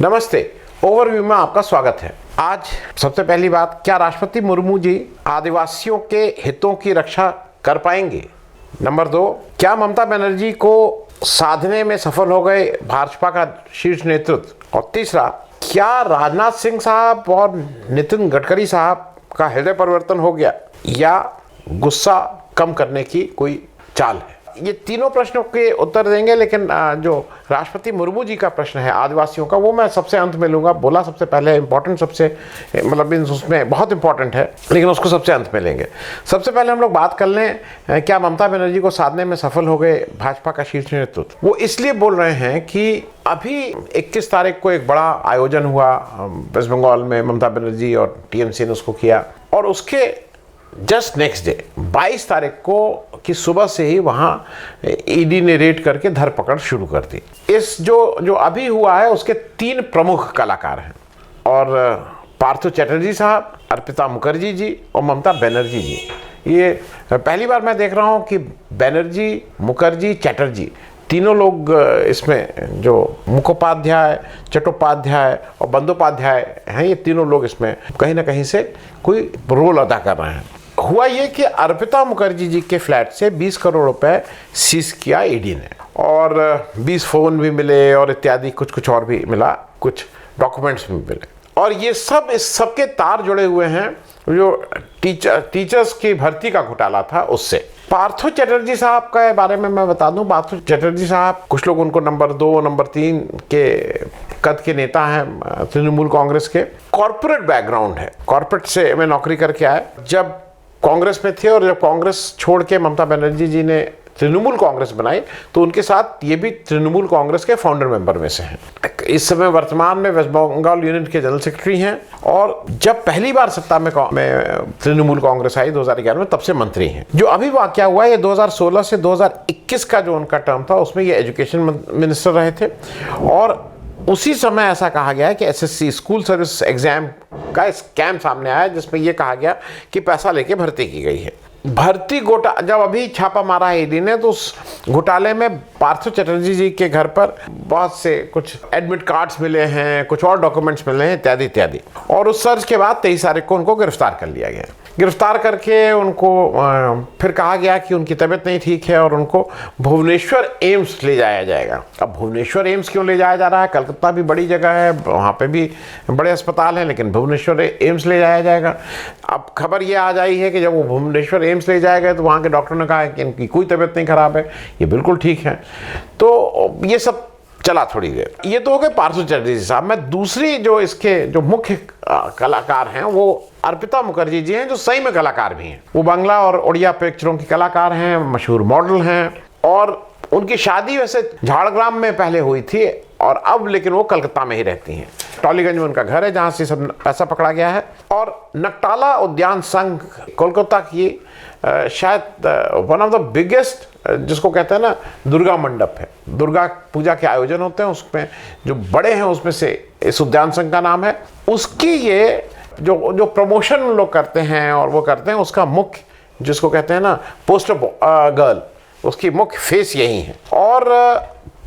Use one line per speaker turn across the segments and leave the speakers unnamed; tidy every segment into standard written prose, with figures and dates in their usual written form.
नमस्ते। ओवरव्यू में आपका स्वागत है। आज सबसे पहली बात, क्या राष्ट्रपति मुर्मू जी आदिवासियों के हितों की रक्षा कर पाएंगे? नंबर 2, क्या ममता बनर्जी को साधने में सफल हो गए भाजपा का शीर्ष नेतृत्व? और तीसरा, क्या राजनाथ सिंह साहब और नितिन गडकरी साहब का हृदय परिवर्तन हो गया या गुस्सा कम करने की कोई चाल है? ये तीनों प्रश्नों के उत्तर देंगे, लेकिन जो राष्ट्रपति मुर्मू जी का प्रश्न है आदिवासियों का, वो मैं सबसे अंत में लूँगा। बोला सबसे पहले इम्पोर्टेंट, सबसे मतलब उसमें बहुत इंपॉर्टेंट है, लेकिन उसको सबसे अंत में लेंगे। सबसे पहले हम लोग बात कर लें, क्या ममता बनर्जी को साधने में सफल हो गए भाजपा का शीर्ष नेतृत्व? वो इसलिए बोल रहे हैं कि अभी 21 तारीख को एक बड़ा आयोजन हुआ वेस्ट बंगाल में, ममता बनर्जी और टीएमसी ने उसको किया, और उसके जस्ट नेक्स्ट डे 22 तारीख को की सुबह से ही वहाँ ईडी ने रेड करके धरपकड़ शुरू कर दी। इस जो अभी हुआ है उसके 3 प्रमुख कलाकार हैं, और पार्थो चैटर्जी साहब, अर्पिता मुखर्जी जी और ममता बनर्जी जी। ये पहली बार मैं देख रहा हूँ कि बनर्जी, मुखर्जी, चैटर्जी तीनों लोग इसमें, जो मुखोपाध्याय, चट्टोपाध्याय और बंदोपाध्याय हैं, ये तीनों लोग इसमें कहीं ना कहीं से कोई रोल अदा कर रहे हैं। हुआ ये कि अर्पिता मुखर्जी जी के फ्लैट से 20 करोड़ रुपए सीज किया ईडी ने, और 20 फोन भी मिले और इत्यादि कुछ और भी मिला, कुछ डॉक्यूमेंट्स भी मिले। और ये सब, इस सबके तार जुड़े हुए हैं जो टीचर्स की भर्ती का घोटाला था उससे। पार्थो चैटर्जी साहब के बारे में मैं बता दूं, पार्थो चैटर्जी साहब, कुछ लोग उनको नंबर 2, नंबर 3 के कद के नेता हैं तृणमूल कांग्रेस के। कॉर्पोरेट बैकग्राउंड है, कॉर्पोरेट से में नौकरी करके आए, जब कांग्रेस में थे, और जब कांग्रेस छोड़ के ममता बनर्जी जी ने तृणमूल कांग्रेस बनाई तो उनके साथ ये भी तृणमूल कांग्रेस के फाउंडर मेंबर में से हैं। इस समय वर्तमान में वेस्ट बंगाल यूनिट के जनरल सेक्रेटरी हैं, और जब पहली बार सत्ता में तृणमूल कांग्रेस आई 2011 में, तब से मंत्री हैं। जो अभी वाकया हुआ है, ये 2016 से 2021 का जो उनका टर्म था, उसमें ये एजुकेशन मिनिस्टर रहे थे, और उसी समय ऐसा कहा गया है कि एसएससी स्कूल सर्विस एग्जाम का स्कैम सामने आया, जिसमें यह कहा गया कि पैसा लेके भर्ती की गई है। भर्ती घोटाला, जब अभी छापा मारा है ईडी ने, तो उस घोटाले में पार्थो चैटर्जी जी के घर पर बहुत से कुछ एडमिट कार्ड्स मिले हैं, कुछ और डॉक्यूमेंट्स मिले हैं, इत्यादि इत्यादि। और उस सर्च के बाद 23 तारीख को उनको गिरफ्तार कर लिया गया। गिरफ्तार करके उनको फिर कहा गया कि उनकी तबीयत नहीं ठीक है और उनको भुवनेश्वर एम्स ले जाया जाएगा। अब भुवनेश्वर एम्स क्यों ले जाया जा रहा है? कलकत्ता भी बड़ी जगह है, वहाँ पे भी बड़े अस्पताल हैं, लेकिन भुवनेश्वर एम्स ले जाया जाएगा। अब खबर ये आ जाई है कि जब वो भुवनेश्वर एम्स ले जाए गए तो वहाँ के डॉक्टर ने कहा कि इनकी कोई तबीयत नहीं खराब है, ये बिल्कुल ठीक है। तो ये सब चला थोड़ी देर। ये तो हो गए पार्थो चैटर्जी साहब। मैं दूसरी जो इसके जो मुख्य कलाकार हैं वो अर्पिता मुखर्जी जी हैं, जो सही में कलाकार भी हैं। वो बांग्ला और उड़िया पिक्चरों की कलाकार हैं, मशहूर मॉडल हैं, और उनकी शादी वैसे झाड़ग्राम में पहले हुई थी, और अब लेकिन वो कलकत्ता में ही रहती हैं। टॉलीगंज में उनका घर है, जहाँ से सब पैसा पकड़ा गया है। और नकटाला उद्यान संघ कोलकाता की शायद वन ऑफ द बिगेस्ट, जिसको कहते हैं ना, दुर्गा मंडप है। दुर्गा पूजा के आयोजन होते हैं, उसमें जो बड़े हैं उसमें से इस उद्यान संघ का नाम है। उसकी ये जो प्रमोशन लोग करते हैं और वो करते हैं, उसका मुख्य, जिसको कहते हैं ना पोस्टर गर्ल, उसकी मुख्य फेस यही है। और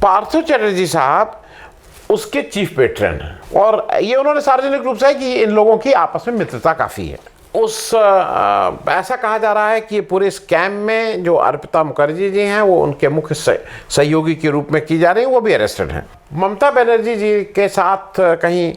पार्थो चैटर्जी साहब उसके चीफ पेट्रन हैं, और ये उन्होंने सार्वजनिक रूप से है कि इन लोगों की आपस में मित्रता काफ़ी है। ऐसा कहा जा रहा है कि पूरे स्कैम में जो अर्पिता मुखर्जी जी हैं, वो उनके मुख्य सहयोगी के रूप में की जा रही हैं, वो भी अरेस्टेड हैं। ममता बनर्जी जी के साथ कहीं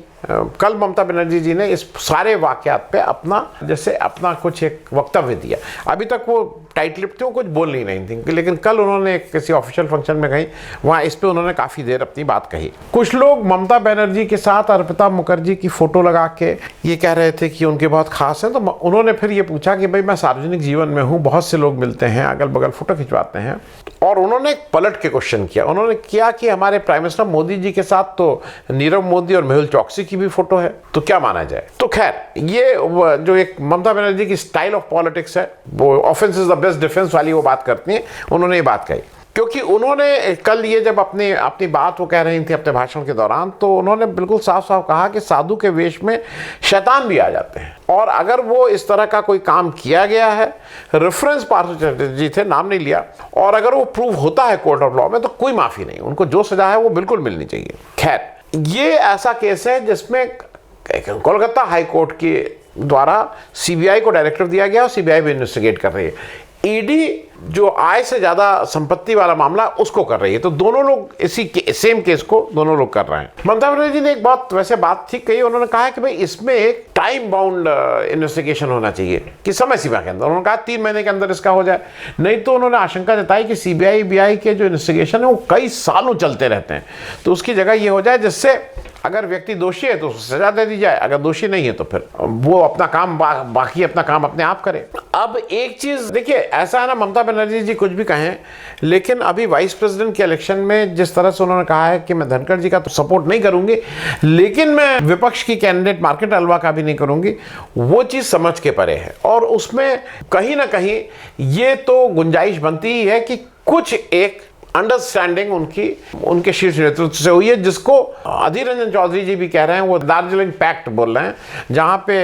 कल ममता बनर्जी जी ने इस सारे वाकयात पे अपना कुछ एक वक्तव्य दिया। अभी तक वो टाइट लिप्ट थे, वो कुछ बोल नहीं रही थी, लेकिन कल उन्होंने किसी ऑफिशियल फंक्शन में गई, वहाँ इस पे उन्होंने काफ़ी देर अपनी बात कही। कुछ लोग ममता बनर्जी के साथ अर्पिता मुखर्जी की फ़ोटो लगा के ये कह रहे थे कि उनके बहुत खास हैं, तो उन्होंने फिर ये पूछा कि भाई मैं सार्वजनिक जीवन में हूँ, बहुत से लोग मिलते हैं, अगल बगल फ़ोटो खिंचवाते हैं, और उन्होंने एक पलट के क्वेश्चन किया। उन्होंने किया कि हमारे प्राइम मिनिस्टर मोदी जी के साथ तो नीरव मोदी और मेहुल चौकसी की भी फोटो है, तो क्या माना जाए? तो खैर, ये जो एक ममता बनर्जी की स्टाइल ऑफ पॉलिटिक्स है, वो offence is the best defence वाली वो बात करती हैं, उन्होंने ये बात कही। क्योंकि उन्होंने कल ये जब अपनी बात वो कह रही थी अपने भाषण के दौरान, तो उन्होंने बिल्कुल साफ साफ कहा कि साधु के वेश में शैतान भी आ जाते हैं, और अगर वो इस तरह का कोई काम किया गया है, रेफरेंस पार्थो चैटर्जी थे, नाम नहीं लिया, और अगर वो प्रूव होता है कोर्ट ऑफ लॉ में, तो कोई माफ़ी नहीं, उनको जो सजा है वो बिल्कुल मिलनी चाहिए। खैर, ये ऐसा केस है जिसमें कोलकाता हाई कोर्ट के द्वारा सीबीआई को डायरेक्टिव दिया गया और सीबीआई भी इन्वेस्टिगेट कर रही है। ईडी जो आय से ज्यादा संपत्ति वाला मामला उसको कर रही है। तो दोनों लोग सेम केस को दोनों लोग कर रहे हैं। ममता बनर्जी ने एक बात ठीक कही। उन्होंने कहा कि भाई इसमें एक टाइम बाउंड इन्वेस्टिगेशन होना चाहिए कि समय सीमा के अंदर। उन्होंने कहा 3 महीने के अंदर इसका हो जाए, नहीं तो उन्होंने आशंका जताई कि सीबीआई बीआई के जो इन्वेस्टिगेशन है वो कई सालों चलते रहते हैं। तो उसकी जगह ये हो जाए जिससे अगर व्यक्ति दोषी है तो उसको सजा दे दी जाए, अगर दोषी नहीं है तो फिर वो अपना काम बाकी अपना काम अपने आप करे। अब एक चीज देखिए, ऐसा है ना, ममता बनर्जी जी कुछ भी कहें, लेकिन अभी वाइस प्रेसिडेंट के इलेक्शन में जिस तरह से उन्होंने कहा है कि मैं धनखड़ जी का तो सपोर्ट नहीं करूंगी, लेकिन मैं विपक्ष की कैंडिडेट मार्केट अलवा का भी नहीं करूंगी, वो चीज समझ के परे है। और उसमें कहीं ना कहीं ये तो गुंजाइश बनती ही है कि कुछ एक अंडरस्टैंडिंग उनके शीर्ष नेतृत्व से हुई है, जिसको अधीर रंजन चौधरी जी भी कह रहे हैं। वो दार्जिलिंग पैक्ट बोल रहे हैं, जहां पे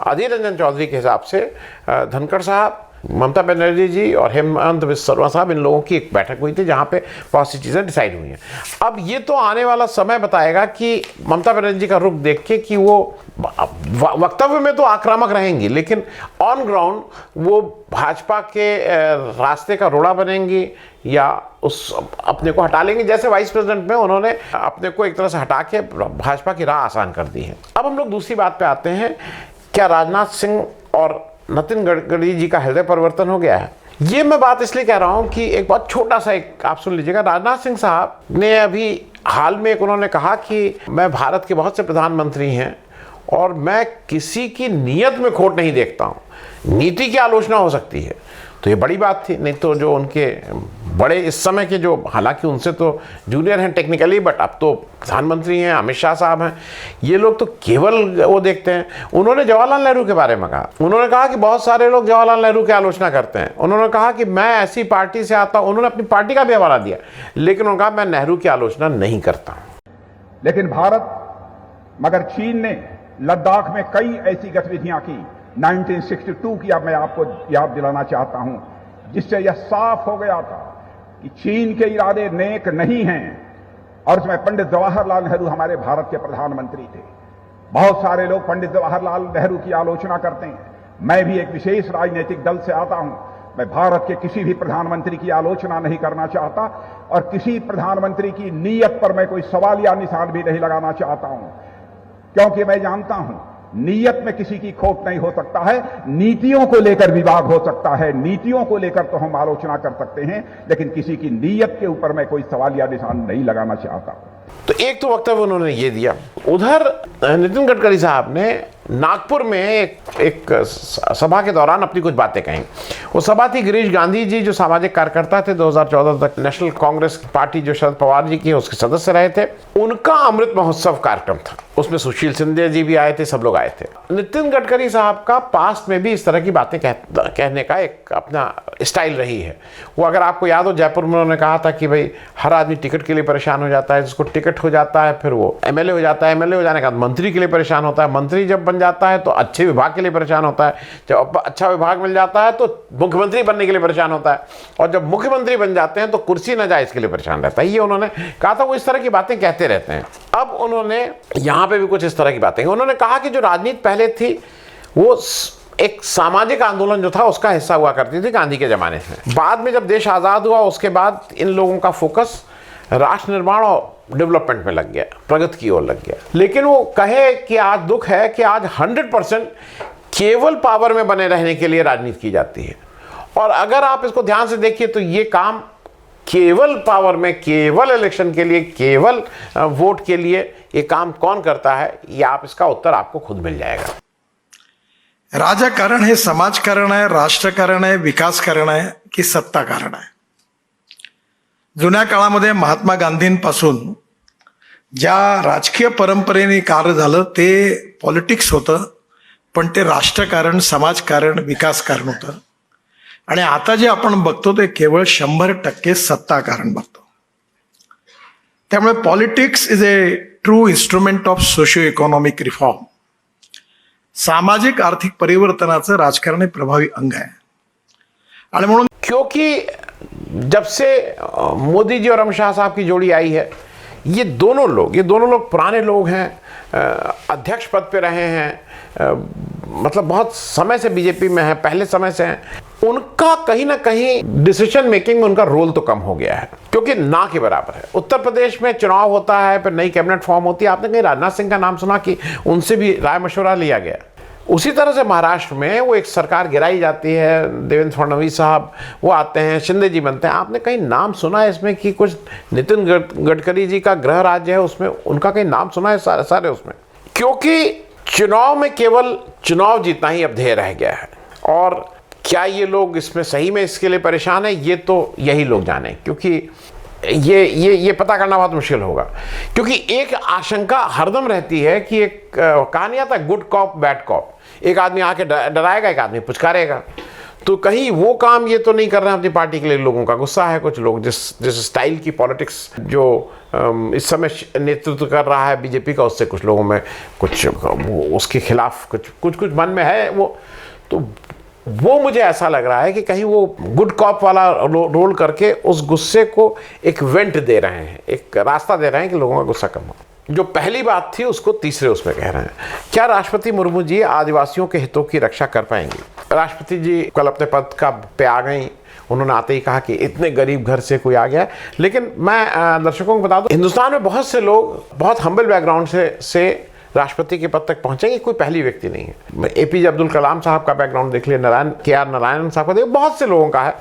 अधीर रंजन चौधरी के हिसाब से धनखड़ साहब, ममता बनर्जी जी और हेमंत बिस्वा शर्मा साहब, इन लोगों की एक बैठक हुई थी जहां पे बहुत सी चीज़ें डिसाइड हुई हैं। अब ये तो आने वाला समय बताएगा कि ममता बनर्जी का रुख देख के कि वो वक्तव्य में तो आक्रामक रहेंगी, लेकिन ऑन ग्राउंड वो भाजपा के रास्ते का रोड़ा बनेंगी या उस अपने को हटा लेंगे, जैसे वाइस प्रेसिडेंट में उन्होंने अपने को एक तरह से हटा के भाजपा की राह आसान कर दी है। अब हम लोग दूसरी बात पे आते हैं, क्या राजनाथ सिंह और नितिन गडकरी जी का हृदय परिवर्तन हो गया है? ये मैं बात इसलिए कह रहा हूं कि एक बहुत छोटा सा एक आप सुन लीजिएगा। राजनाथ सिंह साहब ने अभी हाल में एक उन्होंने कहा कि मैं भारत के बहुत से प्रधानमंत्री हैं और मैं किसी की नीयत में खोट नहीं देखता हूं। नीति की आलोचना हो सकती है, तो ये बड़ी बात थी। नहीं तो जो उनके बड़े इस समय के जो, हालांकि उनसे तो जूनियर हैं टेक्निकली, बट अब तो प्रधानमंत्री हैं, अमित शाह साहब हैं, ये लोग तो केवल वो देखते हैं। उन्होंने जवाहरलाल नेहरू के बारे में कहा, उन्होंने कहा कि बहुत सारे लोग जवाहरलाल नेहरू की आलोचना करते हैं। उन्होंने कहा कि मैं ऐसी पार्टी से आता हूं, उन्होंने अपनी पार्टी का भी हवाला दिया, लेकिन उन्होंने कहा मैं नेहरू की आलोचना नहीं करता।
लेकिन मगर चीन ने लद्दाख में कई ऐसी गतिविधियां की 1962 की, अब मैं आपको याद दिलाना चाहता हूं, जिससे यह साफ हो गया था कि चीन के इरादे नेक नहीं हैं। और उसमें पंडित जवाहरलाल नेहरू हमारे भारत के प्रधानमंत्री थे। बहुत सारे लोग पंडित जवाहरलाल नेहरू की आलोचना करते हैं। मैं भी एक विशेष राजनीतिक दल से आता हूं। मैं भारत के किसी भी प्रधानमंत्री की आलोचना नहीं करना चाहता और किसी प्रधानमंत्री की नीयत पर मैं कोई सवालिया निशान भी नहीं लगाना चाहता हूं, क्योंकि मैं जानता हूं नीयत में किसी की खोट नहीं हो सकता है, नीतियों को लेकर विवाद हो सकता है। नीतियों को लेकर तो हम आलोचना कर सकते हैं, लेकिन किसी की नीयत के ऊपर मैं कोई सवालिया निशान नहीं लगाना चाहता।
तो एक तो वक्तव्य उन्होंने ये दिया। उधर नितिन गडकरी साहब ने नागपुर में एक सभा के दौरान अपनी कुछ बातें कहीं। वो सभा थी गिरीश गांधी जी, जो सामाजिक कार्यकर्ता थे, 2014 तक नेशनल कांग्रेस पार्टी जो शरद पवार जी की है उसके सदस्य रहे थे। उनका अमृत महोत्सव कार्यक्रम था, उसमें सुशील सिंधिया जी भी आए थे, सब लोग आए थे। नितिन गडकरी साहब का पास्ट में भी इस तरह की बातें कहने का एक अपना स्टाइल रही है। वो अगर आपको याद हो, जयपुर में उन्होंने कहा था कि भाई हर आदमी टिकट के लिए परेशान हो जाता है, जिसको टिकट हो जाता है फिर वो एमएलए हो जाता है, एमएलए हो जाने के बाद मंत्री के लिए परेशान होता है, मंत्री जब बन जाता है तो अच्छे विभाग के लिए परेशान होता है, जब अच्छा विभाग मिल जाता है तो मुख्यमंत्री बनने के लिए परेशान होता है, और जब मुख्यमंत्री बन जाते हैं तो कुर्सी न जाए इसके लिए परेशान रहता है। ये उन्होंने कहा था। वो इस तरह की बातें कहते रहते हैं। अब उन्होंने यहां पे भी कुछ इस तरह की बातें, उन्होंने कहा कि जो राजनीति पहले थी वो एक सामाजिक आंदोलन जो था उसका हिस्सा हुआ करती थी गांधी के जमाने में। बाद में जब देश आजाद हुआ उसके बाद इन लोगों का फोकस राष्ट्र निर्माण और डेवलपमेंट में लग गया, प्रगति की ओर लग गया। लेकिन वो कहे कि आज दुख है कि आज 100% केवल पावर में बने रहने के लिए राजनीति की जाती है। और अगर आप इसको ध्यान से देखिए तो ये काम केवल पावर में, केवल इलेक्शन के लिए, केवल वोट के लिए ये काम कौन करता है, ये आप इसका उत्तर आपको खुद मिल जाएगा।
राजकारण है, समाजकारण आहे, राष्ट्रकारण आहे, विकासकारण आहे की सत्ताकारण आहे? जुन्या काळामध्ये महात्मा गांधींपासून ज्या राजकीय परंपरेने कार्य झालं ते पॉलिटिक्स होतं, पण ते राष्ट्रकारण, समाजकारण, विकासकारण होतं. आणि आता जे आपण बघतो ते केवळ 100% सत्ताकारण बघतो. त्यामुळे politics is a true instrument of socio economic reform. सामाजिक आर्थिक परिवर्तनाचं राजकारण हे प्रभावी अंग आहे. आणि म्हणून
क्योंकि जब से मोदी जी और अमित शाह साहब की जोड़ी आई है, ये दोनों लोग पुराने लोग हैं, अध्यक्ष पद पे रहे हैं, मतलब बहुत समय से बीजेपी में है, पहले समय से हैं। उनका कहीं ना कहीं डिसीजन मेकिंग में उनका रोल तो कम हो गया है, क्योंकि ना के बराबर है। उत्तर प्रदेश में चुनाव होता है, फिर नई कैबिनेट फॉर्म होती है। आपने कहीं राजनाथ सिंह का नाम सुना कि उनसे भी राय मशवरा लिया गया? उसी तरह से महाराष्ट्र में वो एक सरकार गिराई जाती है, देवेंद्र फडणवीस साहब वो आते हैं, शिंदे जी बनते हैं। आपने कहीं नाम सुना है इसमें कि कुछ नितिन गडकरी जी का गृह राज्य है, उसमें उनका कहीं नाम सुना है? सारे उसमें, क्योंकि चुनाव में केवल चुनाव जीतना ही अब ध्येय रह गया है। और क्या ये लोग इसमें सही में इसके लिए परेशान है, ये तो यही लोग जाने, क्योंकि ये पता करना बहुत मुश्किल होगा। क्योंकि एक आशंका हरदम रहती है कि एक कहानी आता है, गुड कॉप बैड कॉप। एक आदमी आके डराएगा, एक आदमी पुचकारेगा। तो कहीं वो काम ये तो नहीं कर रहे हैं अपनी पार्टी के लिए। लोगों का गुस्सा है, कुछ लोग जिस स्टाइल की पॉलिटिक्स जो इस समय नेतृत्व कर रहा है बीजेपी का, उससे कुछ लोगों में कुछ उसके खिलाफ कुछ मन में है। वो मुझे ऐसा लग रहा है कि कहीं वो गुड कॉप वाला रोल करके उस गुस्से को एक वेंट दे रहे हैं, एक रास्ता दे रहे हैं कि लोगों का गुस्सा कम हो। जो पहली बात थी उसको तीसरे उसमें कह रहे हैं। क्या राष्ट्रपति मुर्मू जी आदिवासियों के हितों की रक्षा कर पाएंगी? राष्ट्रपति जी कल अपने पद पे आ गई। उन्होंने आते ही कहा कि इतने गरीब घर से कोई आ गया। लेकिन मैं दर्शकों को बता दूं, हिंदुस्तान में बहुत से लोग बहुत हम्बल बैकग्राउंड से राष्ट्रपति के पद तक पहुंचेंगे। कोई पहली व्यक्ति नहीं है। एपीजे अब्दुल कलाम साहब का बैकग्राउंड देख लिया, के.आर. नारायणन साहब का देख, बहुत से लोगों का है।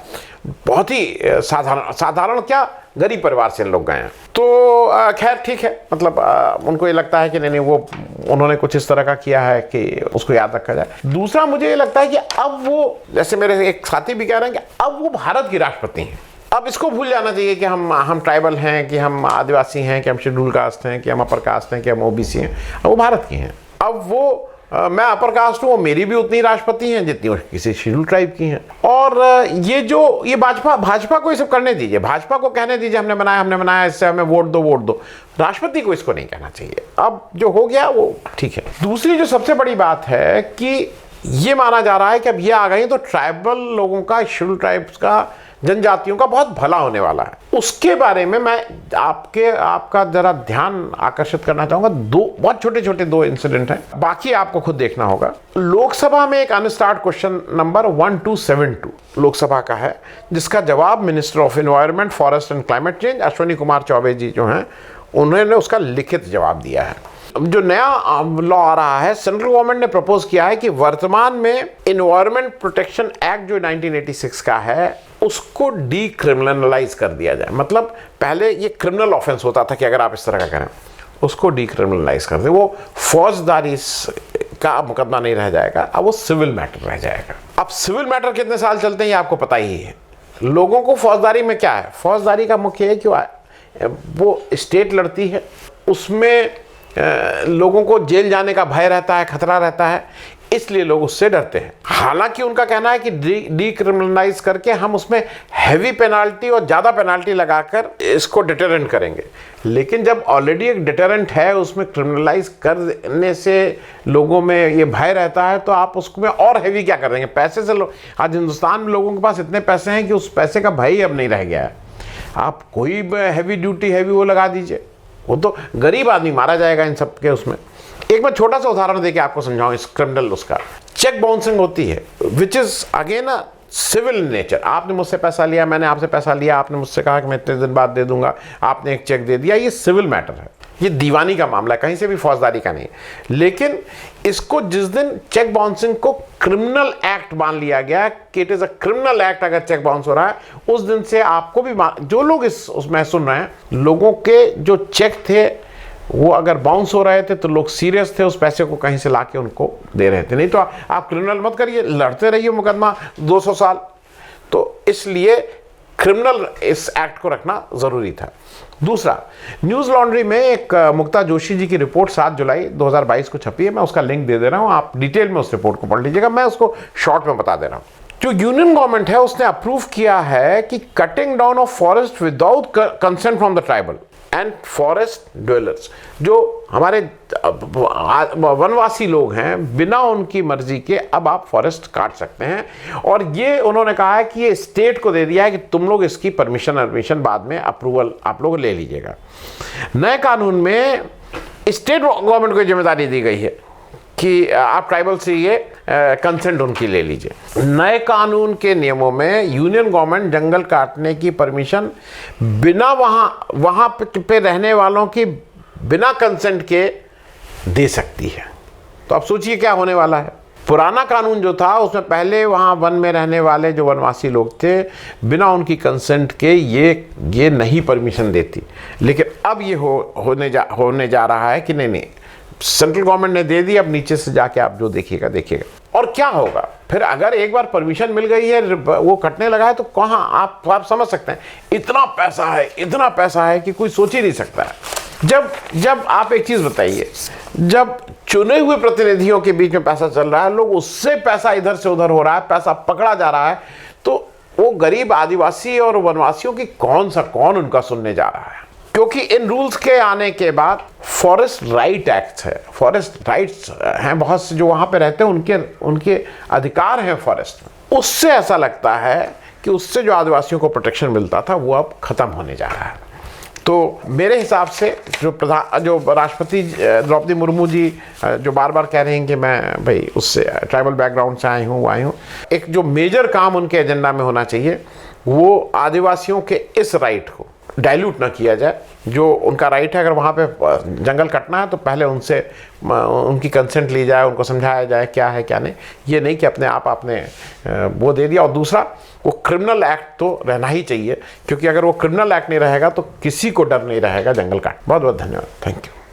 बहुत ही साधारण क्या गरीब परिवार से लोग गए हैं। तो खैर ठीक है, मतलब उनको ये लगता है कि नहीं वो उन्होंने कुछ इस तरह का किया है कि उसको याद रखा जाए। दूसरा मुझे ये लगता है कि अब वो, जैसे मेरे एक साथी भी कह रहे हैं कि अब वो भारत की राष्ट्रपति हैं। अब इसको भूल जाना चाहिए कि हम ट्राइबल हैं, कि हम आदिवासी हैं, कि हम शेड्यूल कास्ट हैं, कि हम अपर कास्ट हैं, कि हम ओबीसी हैं। अब वो भारत की हैं। अब वो मैं अपर कास्ट हूँ, मेरी भी उतनी राष्ट्रपति हैं जितनी किसी शेड्यूल ट्राइब की हैं। और ये भाजपा को ये सब करने दीजिए, भाजपा को कहने दीजिए हमने बनाया, इससे हमें वोट दो। राष्ट्रपति को इसको नहीं कहना चाहिए। अब जो हो गया वो ठीक है। दूसरी जो सबसे बड़ी बात है कि ये माना जा रहा है कि अब ये आ गई तो ट्राइबल लोगों का, शेड्यूल ट्राइब्स का, जनजातियों का बहुत भला होने वाला है। उसके बारे में मैं आपका जरा ध्यान आकर्षित करना चाहूंगा। बहुत छोटे दो इंसिडेंट हैं, बाकी आपको खुद देखना होगा। लोकसभा में एक अनस्टार्ट क्वेश्चन नंबर 1272 लोकसभा का है, जिसका जवाब minister of environment, forest and climate change Ashwini Kumar Choubey ji जो हैं, उन्होंने उसका लिखित जवाब दिया है। जो नया लॉ आ रहा है, सेंट्रल गवर्नमेंट ने प्रपोज किया है कि वर्तमान में एनवायरनमेंट प्रोटेक्शन एक्ट जो 1986 का है, उसको डीक्रिमिनलाइज कर दिया जाए। मतलब पहले ये क्रिमिनल ऑफेंस होता था कि अगर आप इस तरह का करें, उसको डीक्रिमिनलाइज कर दे। वो फौजदारी का मुकदमा नहीं रह जाएगा, अब वो सिविल मैटर रह जाएगा। अब सिविल मैटर कितने साल चलते हैं ये आपको पता ही है। लोगों को फौजदारी में क्या है, फौजदारी का मुख्य है कि वो स्टेट लड़ती है, उसमें लोगों को जेल जाने का भय रहता है, खतरा रहता है, इसलिए लोग उससे डरते हैं। हालांकि उनका कहना है कि डीक्रिमिनलाइज करके हम उसमें हैवी पेनाल्टी और ज़्यादा पेनाल्टी लगाकर इसको डिटरेंट करेंगे। लेकिन जब ऑलरेडी एक डिटरेंट है, उसमें क्रिमिनलाइज करने से लोगों में ये भय रहता है, तो आप उसमें और हैवी क्या कर देंगे? पैसे से आज हिंदुस्तान में लोगों के पास इतने पैसे हैं कि उस पैसे का भय अब नहीं रह गया है। आप कोई हैवी ड्यूटी हैवी वो लगा दीजिए, वो तो गरीब आदमी मारा जाएगा इन सब के उसमें। एक मैं छोटा सा उदाहरण देके आपको समझाऊं इस क्रिमिनल उसका। चेक बाउंसिंग होती है, which is again a civil nature. आपने मुझसे पैसा लिया, मैंने आपसे पैसा लिया, आपने मुझसे कहा कि मैं इतने दिन बाद दे दूंगा, आपने एक चेक दे दिया, ये सिविल मैटर है, ये दीवानी का मामला है, कहीं से भी फौजदारी का नहीं। लेकिन इसको जिस दिन चेक बाउंसिंग को क्रिमिनल एक्ट मान लिया गया कि it is a criminal act, अगर चेक बाउंस हो रहा है, उस दिन से आपको भी जो लोग उसमें सुन रहे हैं, लोगों के जो चेक थे वो अगर बाउंस हो रहे थे तो लोग सीरियस थे, उस पैसे को कहीं से लाके उनको दे रहे थे। नहीं तो आप क्रिमिनल मत करिए, लड़ते रहिए मुकदमा 200 साल। तो इसलिए क्रिमिनल इस एक्ट को रखना जरूरी था। दूसरा, न्यूज लॉन्ड्री में एक मुक्ता जोशी जी की रिपोर्ट 7 जुलाई 2022 को छपी है, मैं उसका लिंक दे रहा हूं, आप डिटेल में उस रिपोर्ट को पढ़ लीजिएगा, मैं उसको शॉर्ट में बता दे रहा हूं। जो यूनियन गवर्नमेंट है उसने अप्रूव किया है कि cutting down of forest without consent from the tribal and forest dwellers, जो हमारे वनवासी लोग हैं, बिना उनकी मर्जी के अब आप फॉरेस्ट काट सकते हैं। और ये उन्होंने कहा है कि ये स्टेट को दे दिया है कि तुम लोग इसकी परमिशन बाद में अप्रूवल आप लोग ले लीजिएगा। नए कानून में स्टेट गवर्नमेंट को जिम्मेदारी दी गई है कि आप ट्राइबल से ये कंसेंट उनकी ले लीजिए। नए कानून के नियमों में यूनियन गवर्नमेंट जंगल काटने की परमिशन बिना वहाँ पे रहने वालों की बिना कंसेंट के दे सकती है। तो अब सोचिए क्या होने वाला है। पुराना कानून जो था उसमें पहले वहाँ वन में रहने वाले जो वनवासी लोग थे बिना उनकी कंसेंट के ये नहीं परमिशन देती, लेकिन अब ये होने जा रहा है कि नहीं, सेंट्रल गवर्नमेंट ने दे दी, अब नीचे से जाके आप जो देखिएगा। और क्या होगा फिर अगर एक बार परमिशन मिल गई है, वो कटने लगा है, तो कहाँ आप समझ सकते हैं इतना पैसा है कि कोई सोच ही नहीं सकता है। जब आप एक चीज बताइए, जब चुने हुए प्रतिनिधियों के बीच में पैसा चल रहा है, लोग उससे पैसा इधर से उधर हो रहा है, पैसा पकड़ा जा रहा है, तो वो गरीब आदिवासी और वनवासियों की कौन उनका सुनने जा रहा है। क्योंकि इन रूल्स के आने के बाद फॉरेस्ट राइट एक्ट है, फॉरेस्ट राइट्स हैं बहुत से जो वहाँ पे रहते हैं, उनके अधिकार हैं फॉरेस्ट में। उससे ऐसा लगता है कि उससे जो आदिवासियों को प्रोटेक्शन मिलता था वो अब खत्म होने जा रहा है। तो मेरे हिसाब से जो राष्ट्रपति द्रौपदी मुर्मू जी जो बार बार कह रहे हैं कि मैं भाई उससे ट्राइबल बैकग्राउंड से आई हूँ, एक जो मेजर काम उनके एजेंडा में होना चाहिए वो आदिवासियों के इस राइट को डाइल्यूट ना किया जाए। जो उनका राइट है, अगर वहाँ पे जंगल कटना है तो पहले उनसे उनकी कंसेंट ली जाए, उनको समझाया जाए क्या है क्या नहीं, ये नहीं कि अपने आप आपने वो दे दिया। और दूसरा, वो क्रिमिनल एक्ट तो रहना ही चाहिए, क्योंकि अगर वो क्रिमिनल एक्ट नहीं रहेगा तो किसी को डर नहीं रहेगा जंगल काट। बहुत बहुत धन्यवाद, थैंक यू।